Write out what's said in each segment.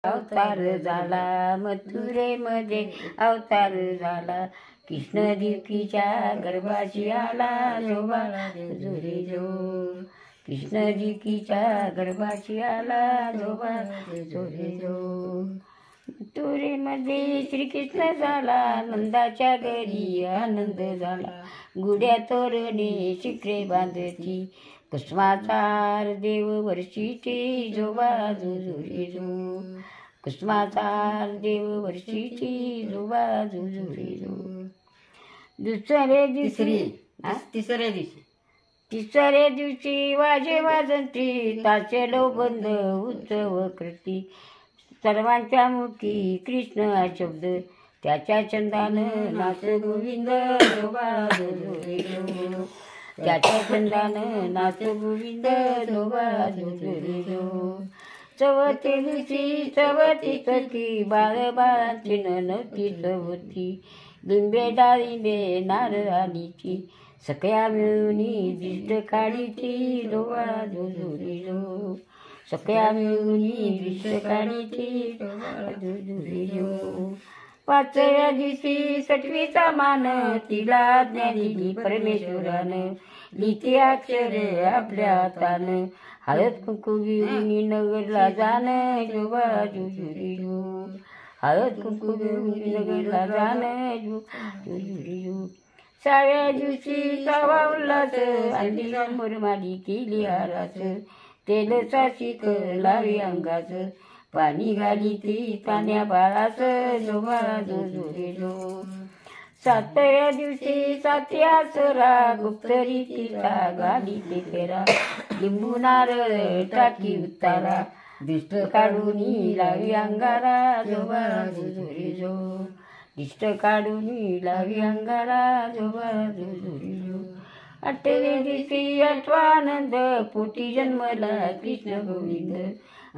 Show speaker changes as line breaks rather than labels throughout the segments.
अवतार झाला मथुरेमध्ये अवतार झाला कृष्ण देवकीच्या गर्भाची आला जो बाळा जोरे जो कृष्ण देवकीच्या गर्भाची आला जो बाळा जोरे जो मथुरेमध्ये श्रीकृष्ण झाला नंदाच्या घरी आनंद झाला गुड्या तोरणे शिखरे बांधती कुसुमाचार देव वर्षीची जो बाळा जोरे जो कुसुमाचार देव वर्षीची जो बाळा जोरे जो तिसऱ्या दिवशी वाजे वाजंती ताचे लोबंद उत्सव करती सर्वांच्या मुखी कृष्ण हा शब्द त्याच्या चंदानं नाच गोविंद जो बाळा जोरे जो त्याच्या चंदानं नाच गोविंद जो बाळा जोरे जो चवथी दिवशी चवथी सखी बाळ बाळांची नवती चवथी लिंबे डाळिंबे नारळाची सगळ्या मिळूनी दिष्ट काढीची जो बाळा जोरे जो सगळ्या मिळूनी दिष्ट काढीची जो बाळा जोरे जो पाचव्या दिवशी सटवीचा मान तिला ज्ञानी दिली परमेश्वरानं लिहिते अक्षर आपल्या हातानं हळद कुंकू घेऊन नगरला जाणं जो बाळा जोरे जो हळद कुंकू घेऊन नगरला जाणं जो जोरे जो सहाव्या दिवशी सहावा उल्हास अंडी मुरमाडी केली हाराच तेल साशिक लावी अंगाच पाणी घाली ती तान्या बाळाच जो बाळा जोरे जो सातव्या दिवशी सात्या सरा गुप्तरी तिला घाली ते फेरा लिंबू नारळ टाकी उतारा दिष्ट काढून लावी अंगारा जो बाळा जोरे जो दिष्ट काढून लावी अंगारा जो बाळा जोरे जो आठव्या दिवशी आठवानंद पोटी जन्मला कृष्ण गोविंद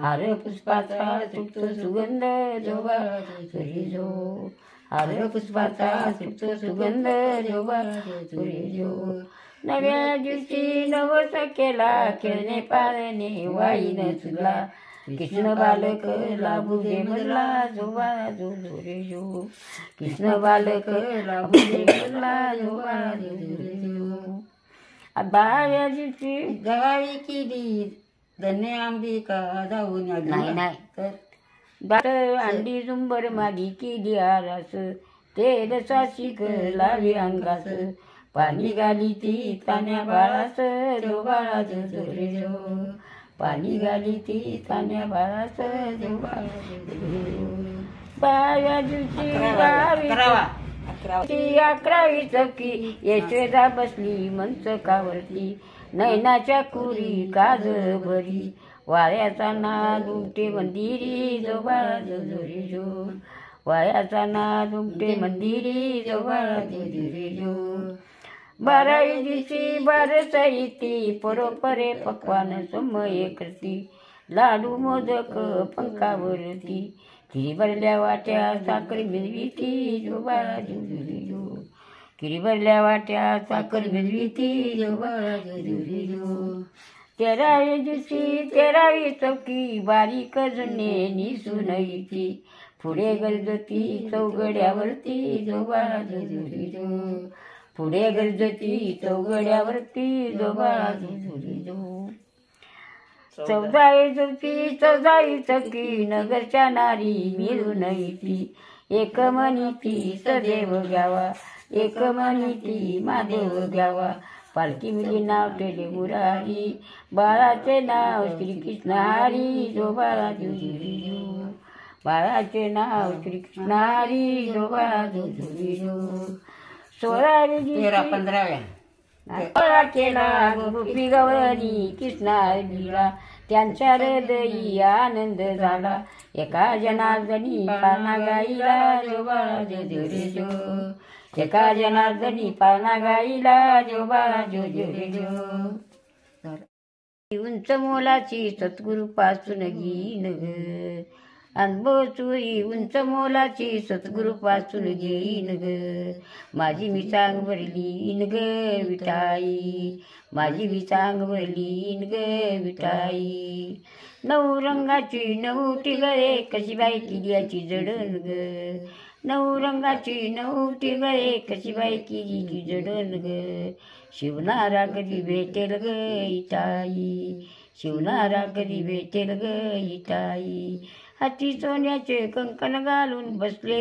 हार पुष्पाचा सुप्त सुगंध जो बाळा जोरे जो हार पुष्पाचा सुप्त सुगंध जो बाळा जोरे जो नव्या दिवशी नवस केला खेळणे पाळणे वाईन चुला कृष्ण बालक लाभू दे मला जो बाळा जोरे जो कृष्ण बालक लाभू दे मला जो बाळा जोरे जो 12व्या दिवशी
गवाळी केली धन्य अंबिका जाऊन
नाही दाट अंडी झुंबर मागी केली आरास तेल साशिक लावी अंगास पाणी घाली ती तान्या बाळास जो बाळा जोरे जो पाणी घाली ती तान्या बाळास जो बाळा जोरे जो 12व्या दिवशी 11वी चौकी यशोदा बसली मंचकावरती नैनाच्या कुरी काज भरी वाऱ्याचा नाद उमटे मंदिरी जो बाळा जोरे जो वाऱ्याचा नाद उमटे मंदिरी जो बाळा जोरे जो 12वी दिवशी बारसाईती परोपरे पक्वान समय करती लाडू मोदक पंखावरती खिरी भरल्या वाट्या साखर मिळविती जो बाळा जोरे जो खिरी भरल्या वाट्या साखर मिळविती जो बाळा जोरे जो 13व्या दिवशी 13वी चौकी बारीक जुने निसून येती पुढे गरजती चौघड्यावरती जो बाळा जोरे जो पुढे गरजती चौघड्यावरती जो बाळा जोरे जो 14वी चौकी नगरच्या नारी मिळून येती एक म्हणीती सदैव घ्यावा एक म्हणीती महादेव घ्यावा पालखी मिली नाव ठेले मुरारी बाळाचे नाव श्रीकृष्ण हरी जो बाळा जोरे जो बाळाचे नाव श्रीकृष्ण हरी जो बाळा जोरे जो 16वी दिवशी केला गोपी गवळणी कृष्णा लीला त्यांच्या हृदयी आनंद झाला एका जनार्दनी पाळणा गाईला जो बाळा जोरे जो एका जनार्दनी पाळणा गाईला जो बाळा जोरे जो उंच मोलाची सद्गुरु पासून घेईन ग अनुभव चोरी उंच मोलाची सद्गुरु पासून घेईन ग माझी मी चांग भरलीन ग विठाई माझी मी चांग भरलीन ग विठाई नऊ रंगाची नऊटी गळे कशी बाई केली याची जडण ग नऊ रंगाची नऊटी गळे कशी बाई केली जडण ग शिवणारा कधी भेटेल ग इताई शिवणारा कधी भेटेल ग इताई हाती सोन्याचे कंकण घालून बसले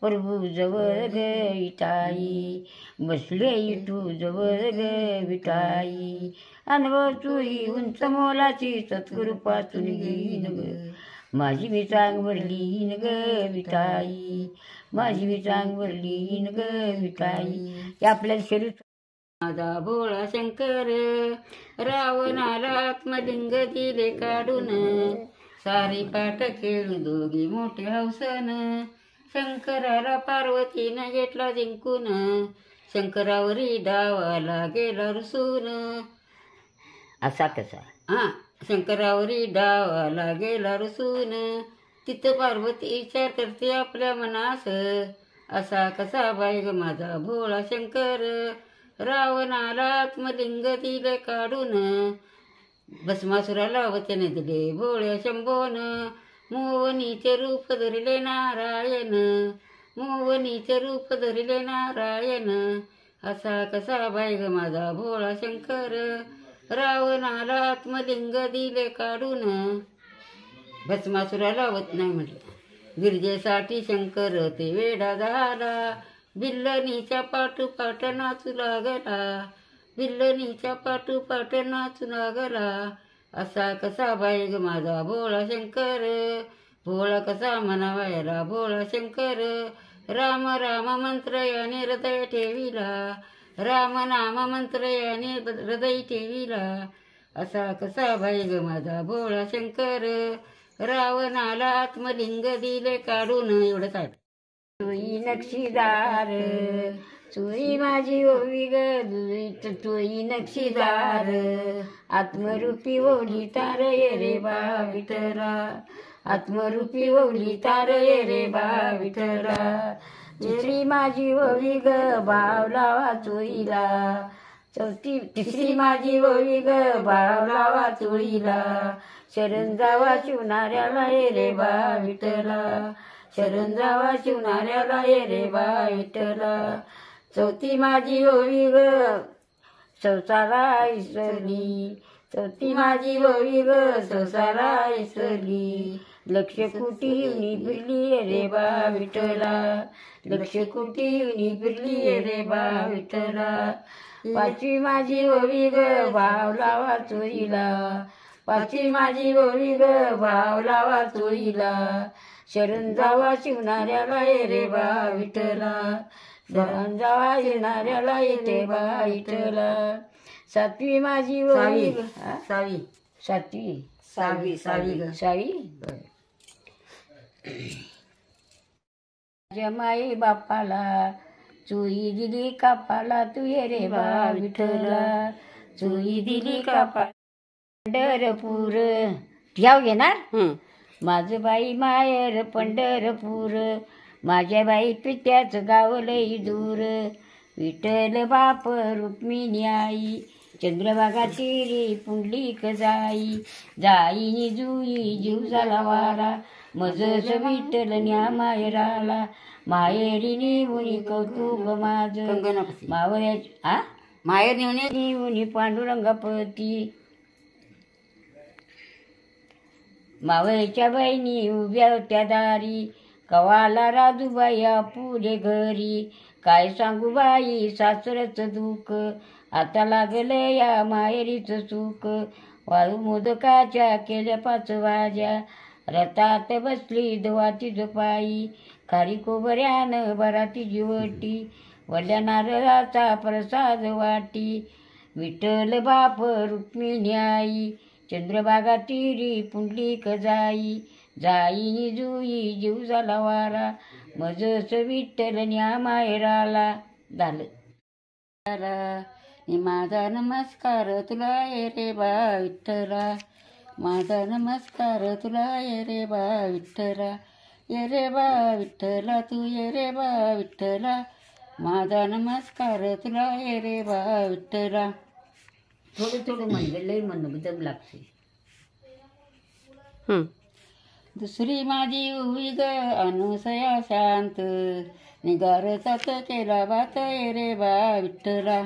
प्रभू जवळ ग इताई बसले इटू जवळ ग विठाई अनुभव चुई उंच मोलाची सत्कृपातून घेईन ग माझी मी चांग भरली न ग विठाई माझी मी चांग भरली न ग विठाई हे आपल्याला शरीर
माझा भोळा शंकर रावणाला आत्मलिंग दिले काढून सारी पाठ खेळू दोघी मोठे हौसन शंकराला पार्वतीनं घेतला जिंकून शंकरावरी डावाला गेला रुसून
असा कसा
हा शंकरावरी डावाला गेला रुसून तिथं पार्वती विचार करते आपल्या मनास असा कसा बाई ग माझा भोळा शंकर रावणाला आत्मलिंग दिले काढून भस्मासुराला वचन दिले भोळ्या शंभोन मोवनीचे रूप धरले नारायण मोवनीचे रूप धरले नारायण असा कसा बाई ग माझा भोळा शंकर रावणाला आत्मलिंग दिले काढून भस्मासुराला वत नाही म्हटलं गिरजेसाठी शंकर ते वेडा झाला बिल्लनीच्या पाठोपाठ नाचू लागला बिल्लनीच्या पाठोपाठ नाचू लागला असा कसा बाई ग माझा भोळा शंकर भोळा कसा म्हणावायला भोळा शंकर राम राम मंत्र याने हृदय ठेविला राम नाम मंत्र याने हृदय ठेविला असा कसा बाई ग माझा भोळा शंकर रावणाला आत्मलिंग दिले काढून एवढंच आहे
तुई नक्षीदार तुई माझी ओवी ग तुई नक्षीदार आत्मरूपी ओली तार ये रे बा विठला आत्मरूपी ओली तार ये रे बा विठला तिसरी माझी ओवी ग भाव लावा चोईला तिसरी माझी ओवी ग भाव लावा चोईला शरण जावा शिवणाऱ्याला ये रे बा विठला शरण जावा शिवणाऱ्याला ये रे बा विठला चौथी माझी ओवी ग संसारा इसरली चौथी माझी ओवी ग संसारा इसरली लक्ष कोटी युनी फिरली ये रे बा विठला लक्ष कोटी युनी फिरली ये रे बा विठला पाचवी माझी ओवी ग भाव लावा चोईला पाचवी माझी ओवी ग भाव लावा चोईला शरण जावा शिवणाऱ्याला ये रे बा विठला शरण जावा येणाऱ्याला येते बा विठला सातवी माझी ओवी
सावी
सातवी
सावी सावी ग
सावी माझ्या माई बापाला चुई दिली कापाला तू ये रे बा विठला चुई दिली कापा पंढरपूर घ्याव घेणार माझं बाई मायर पंढरपूर माझ्या बाई पित्याचं गाव लई दूर विठ्ठल बाप रुक्मिणी आई चंद्रभागा चिरी पुंडलिक जाई जाईनी जुई जीव झाला वारा मजस विठ्ठल न्या मायराला माहेरी मुनी कौतुक माझ मावळ्या
माहेर नेऊन
मुनी पांडुरंगापती मावळ्याच्या बहिणी उभ्या होत्या दारी कवाला राजूबाया पुढे घरी काय सांगू बाई सासरचं दुःख आता लागलं या माहेरीचं सुख वाळू मोदकाच्या केल्या 5 वाज्या रथात बसली दोवाती झोपाई खारी कोबऱ्यानं बराती जीवटी वल्या नारळाचा प्रसाद वाटी विठ्ठल बाप रुक्मिणी आई चंद्रभागा तिरी पुंडलिक जाई जाईनी जुई जीव झाला वारा मजस विठ्ठल न्या माहेराला झालं
माझा नमस्कार तुला ये रे बा विठ्ठला माझा नमस्कार तुला ये रे बा विठ्ठला ये रे बा विठ्ठला तू ये रे बा विठ्ठला माझा नमस्कार तुला ये रे बा विठ्ठला
थोडं थोडं म्हणजे लई म्हणणं दम लागते
दुसरी माझी उवी ग अनुसया शांत, निगारचाच केला बात ये रे बा विठ्ठला.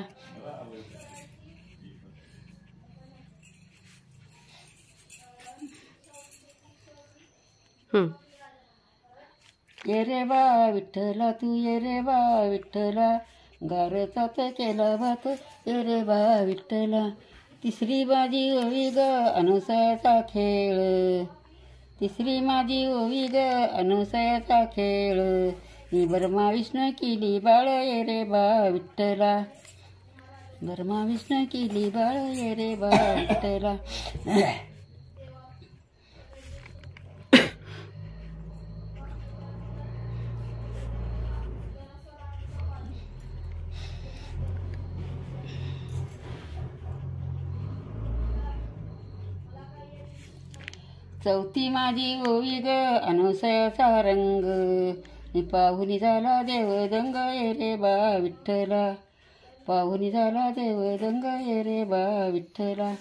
ये रे बा विठ्ठला तू ये रे बा विठ्ठला, गारचाच केला बात ये रे बा विठ्ठला. तिसरी माझी ओवी ग अनुसयाचा खेळ, तिसरी माझी ओवी ग अनुसयाचा खेळ, मी ब्रह्मा विष्णू केली बाळ ये रे बा विठ्ठला, ब्रह्मा विष्णू केली बाळ ये रे बा विठ्ठला. चौथी माझी ओवी ग अनुसयाचा रंग, मी पाहुणी झाला देव दंग ये रे बा विठ्ठला, पाहुणी झाला देव दंग ये रे बा विठ्ठला.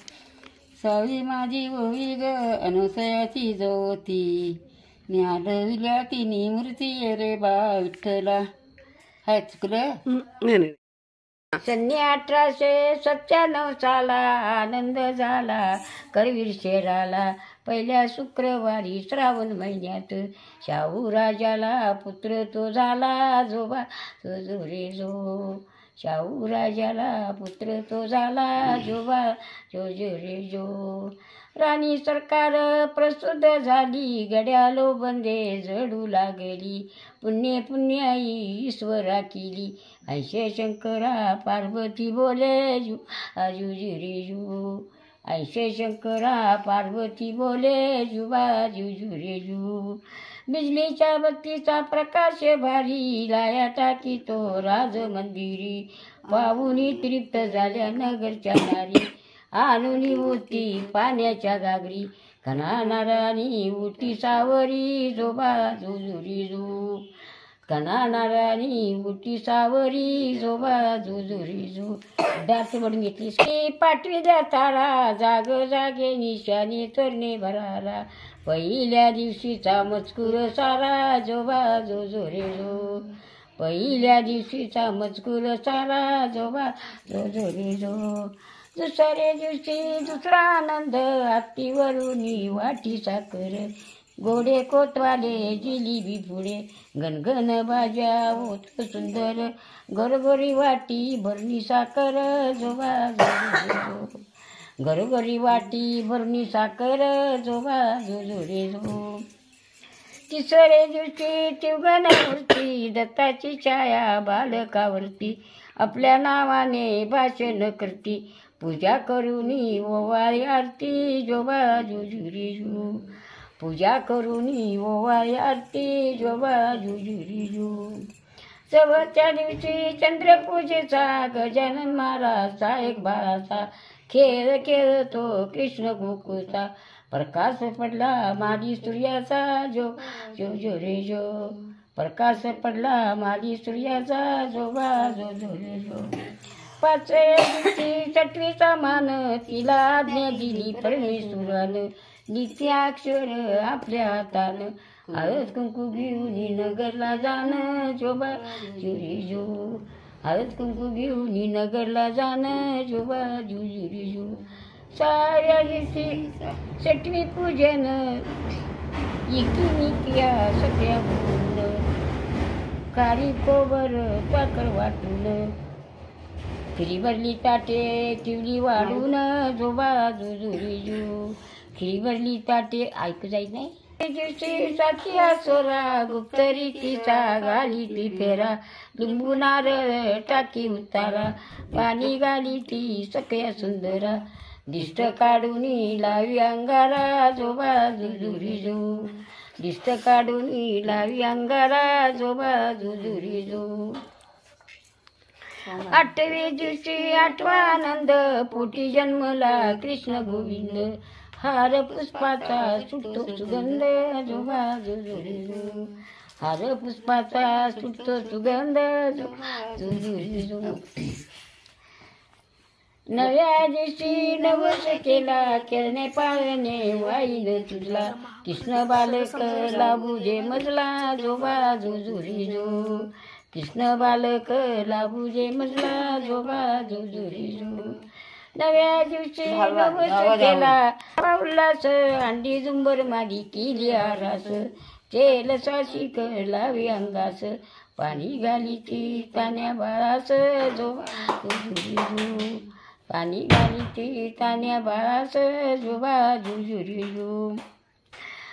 सहावी माझी ओवी ग अनुसयाची ज्योती, मी हलविल्या तिन्ही मूर्ती ये रे बा विठ्ठला. हाय चुकलं.
सन्नी 1897 साला आनंद झाला करवीर शेराला, पहिल्या शुक्रवारी श्रावण महिन्यात शाहू राजाला पुत्र तो झाला जोबा जो रे जो, शाहू राजाला पुत्र तो झाला जोबा जो रे जो. राणी सरकार प्रसूत झाली, गड्यालो बंदे जडू लागली, पुण्य पुण्याई ईश्वरा केली, ऐशे शंकरा पार्वती बोले जू आजू रे जू, ऐशे शंकरा पार्वती बोले जुबा जुजू रे जू. बिजलीच्या बत्तीचा प्रकाश भारी, लाया टाकी तो राज मंदिरी, पाहुणी तृप्त झाल्या नगरच्या नारी, आणूनी होती पाण्याच्या गागरी, कणानारानी उठी सावरी जोबा जुजुरी जू, कणानारानी उठी सावरी जोबा जुजुरी जू. दात म्हणून घेतलीस की पाठवी द्या तारा, जाग जागे निशाने तरणे भराला, पहिल्या दिवशीचा मजकूर सारा जोबा जो रे जो, पहिल्या दिवशीचा मजकूर सारा जोबा जो रे जो. दुसऱ्या दिवशी दुसरा आनंद, आत्तीवरुनी वाटी साखर, गोडे कोतवाले जिलेबी पुढे, गणगण बाजा होत सुंदर, घरोघरी वाटी भरणी साखर जोबा जो, घरोघरी वाटी भरणी साखर जोबा जो रे जो. तिसऱ्या दिवशी तिवगणावरती दत्ताची छाया बालकावरती, आपल्या नावाने भाषण करती, पूजा करूनी ओवाळी आरती जोबा जुजुरी जू, पूजा करूनी ओवाळी आरती जोबा जुजुरी जू. शेवटच्या दिवशी चंद्रपूजेचा गजानन महाराजचा एक बाळाचा खेळ खेळतो कृष्ण गोकुळचा, प्रकाश पडला माली सूर्याचा जो जो रे जो, प्रकाश पडला माली सूर्याचा जोबा जो रे जो. पाचव्या दिवशी छठवीचा मान, तिला आज्ञा दिली परमेश्वरानं, नित्याक्षर आपल्या हातानं, हळद कुंकू घेऊन नगरला जाणं जोबा जुरी जो, हळद कुंकू घेऊन नगरला जाणं जोबा जुरी जो. साऱ्या दिवशी छठवी पूजन, इकिनिकिया सगळ्या बोलून, काळी कोबर पाकर वाटून, खिरी भरली ताटे ठेवली वाढून जोबा जुजुरी जू, खिरी भरली ताटे. ऐकू जायत नाही. दिवशी साथी सोरा गुप्तरीतीचा घाली ती फेरा, लिंबू नारळ टाकी उतारा, पाणी घाली ती सगळ्या सुंदरा, दिष्ट काढून लावी अंगारा जोबा जुजुरी जू, दिष्ट काढून लावी अंगारा जोबा जुजुरी जू. आठवी दिवशी आठवा आनंद, पोटी जन्मला कृष्ण गोविंद, हार पुष्पाचा सुटतो सुगंध जोबा जुजुरी जू, हार पुष्पाचा सुटतो सुगंध जोबा जुजुरी जू. नव्या दिवशी नवस केला केळणे पाळणे वाईल तुझला कृष्ण बालक लाभूजे मजला जो बाजू झुरी जो कृष्ण बालक लाभूजे मजला जो बाजू झुरी जो नव्या दिवशी नवस केला उल्हास अंडी झुंबर मागी केली आरास तेल साशी लावी अंगास पाणी घालीची तान्या बाळास जो झुरी जो पाणी घालीची तान्या बाळास जो बाजू झुरी जो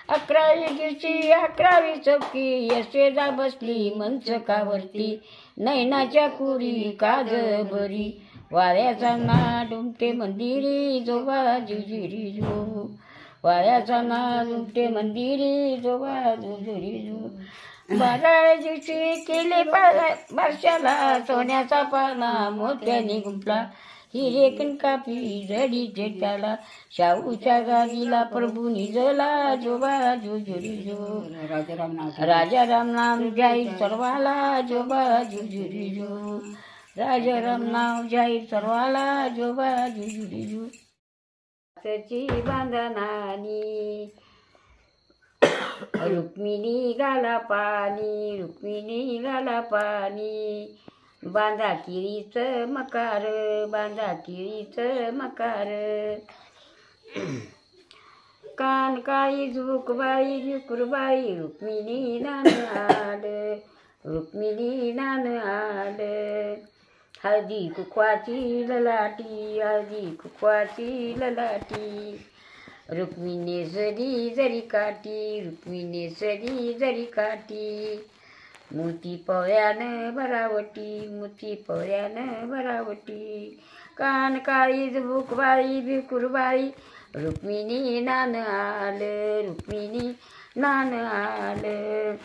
11वी दिवशी 11वी चौकी यशोदा बसली मंचकावरती नैनाच्या कुरी काज बरी वाऱ्याचा ना डुमटे मंदिरी जो बाजू झुरी जो वाऱ्याचा ना डुमटे मंदिरी जो बाजू झुरी जो 12 दिवशी केले बारशाला सोन्याचा पाना मोत्याने गुंफला हिरे कापी जडी जेटाला शाहूच्या गादीला प्रभू निजला जो बाजू झुरी जो राजा राम नाम जाहीर सर्वाला जो बाजू झुरी जो राजा राम नाव जाहीर सर्वाला जो बाजू झुरी जो हाताची बांधनानी रुक्मिणी गाला पाणी रुक्मिणी गाला पाणी बांधा किरीच मकार बांधा किरीच मकार कान काळी झुकबाई झुकुरबाई रुक्मिणी नान आड रुक्मिणी नान आड हळदी कुकवाची ललाटी हळदी कुकवाची ललाटी रुक्मिणी सरी जरी काठी रुक्मिणी सरी जरी काठी मोती पोळ्यानं भरावटी मोती पोळ्यानं भरावटी कान काळी भुकबाई भिकुरबाई रुक्मिणी नान आलं रुक्मिणी नान आलं